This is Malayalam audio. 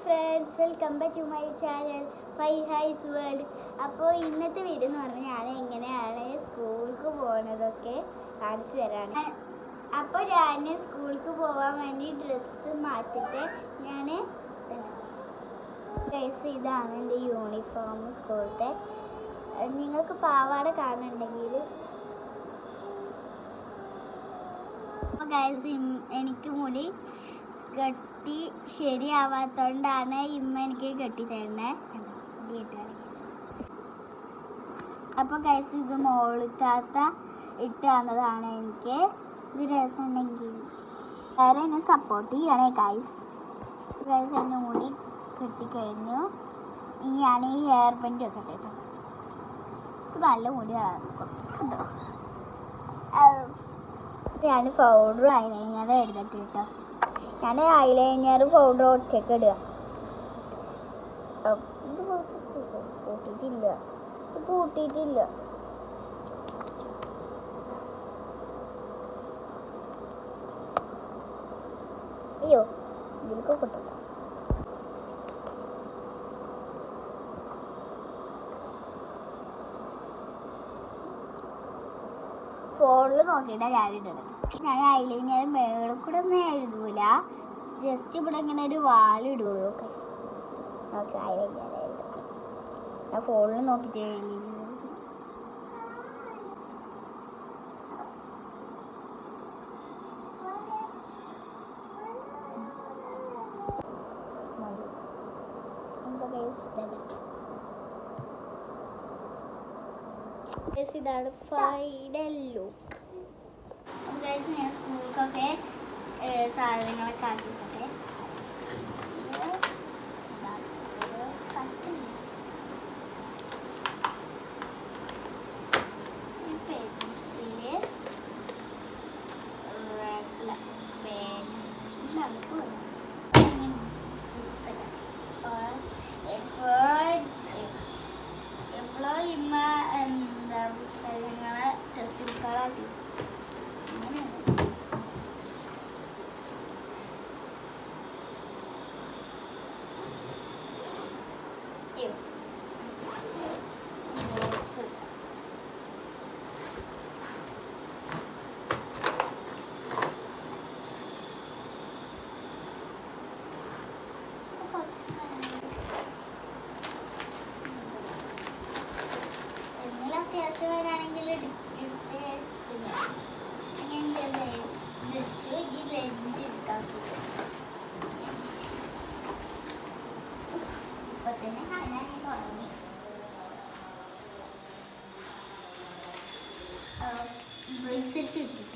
Friends, welcome back to my channel five highs world. അപ്പോൾ ഇന്നത്തെ വീഡിയോ എന്ന് പറഞ്ഞാൽ ഞാൻ എങ്ങനെയാണ് സ്കൂൾക്ക് പോകുന്നതൊക്കെ കാണിച്ചു തരാണ്. അപ്പോൾ ഞാൻ സ്കൂൾക്ക് പോകാൻ വേണ്ടി ഡ്രസ്സ് മാറ്റിയിട്ട് ഇതാണ് എൻ്റെ യൂണിഫോം സ്കൂളത്തെ. നിങ്ങൾക്ക് പാവാട കാണുന്നുണ്ടെങ്കിൽ എനിക്ക് മുടി കെട്ടി ശരിയാവാത്തോണ്ടാണ് ഇമ്മ എനിക്ക് കെട്ടി തരുന്നത്. അപ്പോൾ ഗൈസ് ഇത് മോളിത്താത്ത ഇട്ട് തന്നതാണ് എനിക്ക്. ഇത് രസമുണ്ടെങ്കിൽ വേറെ എന്നെ സപ്പോർട്ട് ചെയ്യണേ ഗൈസ്. ഗൈസ് എൻ്റെ മുടി കെട്ടിക്കഴിഞ്ഞു. ഇനി ഞാൻ ഈ ഹെയർ ബാൻഡ് ഒക്കെ ഇട്ടിട്ട് നല്ല മുടിയാണ്. ഞാൻ പൗഡറും ഐലൈനറും എഴുതിട്ട് കേട്ടോ. ഞാൻ ഐലൈനർ പൗഡർ ഒറ്റയ്ക്ക് ഇടുക. ഇത് കൂട്ടിയിട്ടില്ല. അയ്യോ ഇതിലേക്ക് കൂട്ടണ്ട. ഫോണിൽ നോക്കിയിട്ടാണ് ഞാനിടണം. ഞാൻ ഐലൈനർ മേളിൽ കൂടെ ഒന്നും എഴുതൂല, ജസ്റ്റ് ഇവിടെ ഇങ്ങനെ ഒരു വാലിടുള്ളൂ. ഓക്കെ, ഐലൈനർ എഴുതാം. ഞാൻ ഫോണിൽ നോക്കിയിട്ട് എഴുതി. ഇതാണ് ഫൈനൽ ലുക്ക്. അപ്പോൾ ഗൈസ് ഞാൻ സ്കൂളിലേക്കൊക്കെ സാധനങ്ങളൊക്കെ ആക്കിയിട്ടെ. പെൻസില്, എപ്പോഴും ഇമ്മ എന്താ പുസ്തകങ്ങളെ ടെക്സ്റ്റ് ബുക്കുകളാക്കി അങ്ങനെയാണ്. അത്യാവശ്യം വരാണെങ്കിൽ ഇപ്പൊ തന്നെ കാണാൻ തുടങ്ങി. ബ്രേസ്ലെറ്റ് കിട്ടി.